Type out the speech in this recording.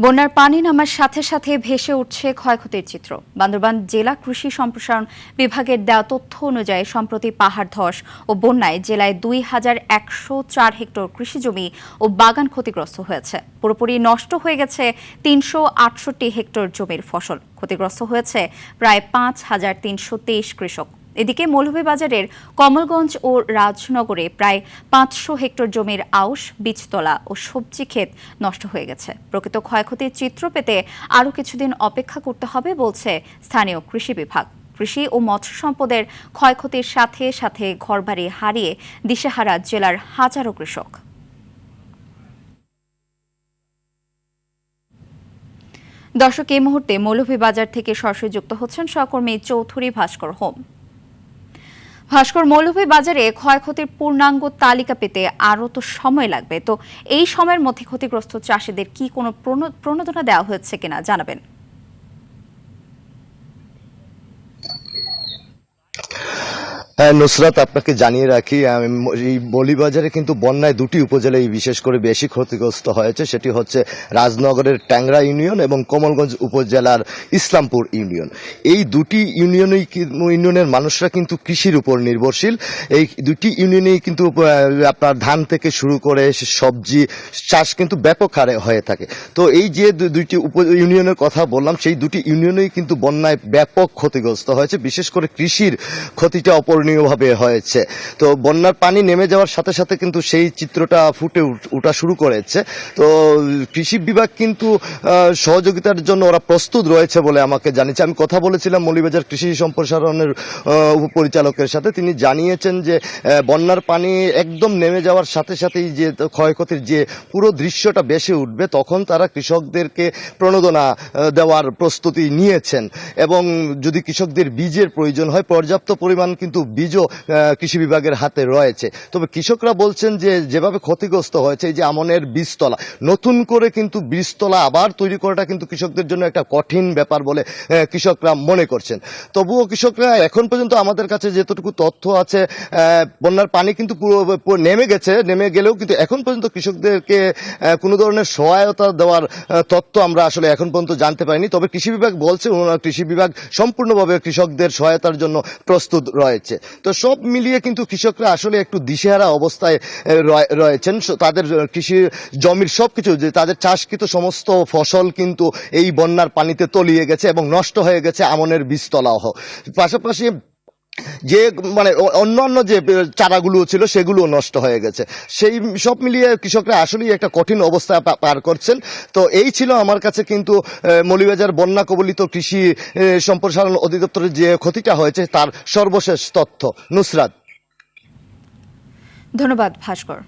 বন্যার পানি নামার সাথে সাথে ভেসে উঠছে ক্ষয়ক্ষতির চিত্র। বান্দরবান জেলা কৃষি সম্প্রসারণ বিভাগের দেওয়া তথ্য অনুযায়ী সম্প্রতি পাহাড় ধস ও বন্যায় জেলায় ২,১০৪ হেক্টর কৃষিজমি ও বাগান ক্ষতিগ্রস্ত হয়েছে। পুরোপুরি নষ্ট হয়ে গেছে ৩৬৮ হেক্টর জমির ফসল। ক্ষতিগ্রস্ত হয়েছে প্রায় ৫,৩২৩ কৃষক। এদিকে মৌলভীবাজারের কমলগঞ্জ ও রাজনগরে প্রায় ৫০০ হেক্টর জমির আউশ, বীজতলা ও সবজি ক্ষেত নষ্ট হয়ে গেছে। প্রকৃত ক্ষয়ক্ষতির চিত্র পেতে আরও কিছুদিন অপেক্ষা করতে হবে বলছে স্থানীয় কৃষি বিভাগ। কৃষি ও মৎস্য সম্পদের ক্ষয়ক্ষতির সাথে সাথে ঘরবাড়ি হারিয়ে দিশেহারা জেলার হাজারো কৃষক। দর্শক, এই মুহূর্তে মৌলভীবাজার থেকে সরাসরি যুক্ত হচ্ছেন সহকর্মী চৌধুরী ভাস্কর হোম। ভাস্কর, মৌলভীবাজারে ক্ষয়ক্ষতির পূর্ণাঙ্গ তালিকা পেতে আরও তো সময় লাগবে, তো এই সময়ের মধ্যে ক্ষতিগ্রস্ত চাষিদের কি কোনো প্রণোদনা দেওয়া হয়েছে কিনা জানাবেন। হ্যাঁ নুসরাত, আপনাকে জানিয়ে রাখি এই মৌলভীবাজারে কিন্তু বন্যায় দুটি উপজেলায় বিশেষ করে বেশি ক্ষতিগ্রস্ত হয়েছে। সেটি হচ্ছে রাজনগরের ট্যাংরা ইউনিয়ন এবং কমলগঞ্জ উপজেলার ইসলামপুর ইউনিয়ন। এই দুটি ইউনিয়নের মানুষরা কিন্তু কৃষির উপর নির্ভরশীল। এই দুটি ইউনিয়নেই কিন্তু আপনার ধান থেকে শুরু করে সবজি চাষ কিন্তু ব্যাপক হারে হয়ে থাকে। তো এই যে দুইটি ইউনিয়নের কথা বললাম, সেই দুটি ইউনিয়নেই কিন্তু বন্যায় ব্যাপক ক্ষতিগ্রস্ত হয়েছে। বিশেষ করে কৃষির ক্ষতিটা অপূরণীয়ভাবে হয়েছে। তো বন্যার পানি নেমে যাওয়ার সাথে সাথে কিন্তু সেই চিত্রটা ফুটে ওঠা শুরু করেছে। তো কৃষি বিভাগ কিন্তু সহযোগিতার জন্য ওরা প্রস্তুত রয়েছে বলে আমাকে জানিয়েছে। আমি কথা বলেছিলাম মৌলভীবাজার কৃষি সম্প্রসারণের উপপরিচালকের সাথে। তিনি জানিয়েছেন যে বন্যার পানি একদম নেমে যাওয়ার সাথে সাথেই যে ক্ষয়ক্ষতির যে পুরো দৃশ্যটা ভেসে উঠবে, তখন তারা কৃষকদেরকে প্রণোদনা দেওয়ার প্রস্তুতি নিয়েছেন এবং যদি কৃষকদের বীজের প্রয়োজন হয় পর্যাপ্ত পরিমাণ কিন্তু বীজও কৃষি বিভাগের হাতে রয়েছে। তবে কৃষকরা বলছেন যে যেভাবে ক্ষতিগ্রস্ত হয়েছে, এই যে আমনের বীজতলা, নতুন করে কিন্তু বীজতলা আবার তৈরি করাটা কিন্তু কৃষকদের জন্য একটা কঠিন ব্যাপার বলে কৃষকরা মনে করছেন। তবুও কৃষকরা এখন পর্যন্ত আমাদের কাছে যতটুকু তথ্য আছে, বন্যার পানি কিন্তু পুরো নেমে গেছে, নেমে গেলেও কিন্তু এখন পর্যন্ত কৃষকদেরকে কোনো ধরনের সহায়তা দেওয়ার তথ্য আমরা আসলে এখন পর্যন্ত জানতে পারিনি। তবে কৃষি বিভাগ বলছে কৃষি বিভাগ সম্পূর্ণভাবে কৃষকদের সহায়তার জন্য প্রস্তুত রয়েছে। তো সব মিলিয়ে কিন্তু কৃষকরা আসলে একটু দিশেহারা অবস্থায় রয়েছেন। তাদের কৃষি জমির সবকিছু, যে তাদের চাষকৃত সমস্ত ফসল কিন্তু এই বন্যার পানিতে তলিয়ে গেছে এবং নষ্ট হয়ে গেছে আমনের বীজতলাও। পাশাপাশি যে অন্যান্য যে চারাগুলো ছিল সেগুলো নষ্ট হয়ে গেছে। সেই সব মিলিয়ে কৃষকরা আসলেই একটা কঠিন অবস্থা পার করছেন। তো এই ছিল আমার কাছে কিন্তু মৌলভীবাজার বন্যা কবলিত কৃষি সম্প্রসারণ অধিদপ্তরের যে ক্ষতিটা হয়েছে তার সর্বশেষ তথ্য। নুসরাত, ধন্যবাদ ভাস্কর।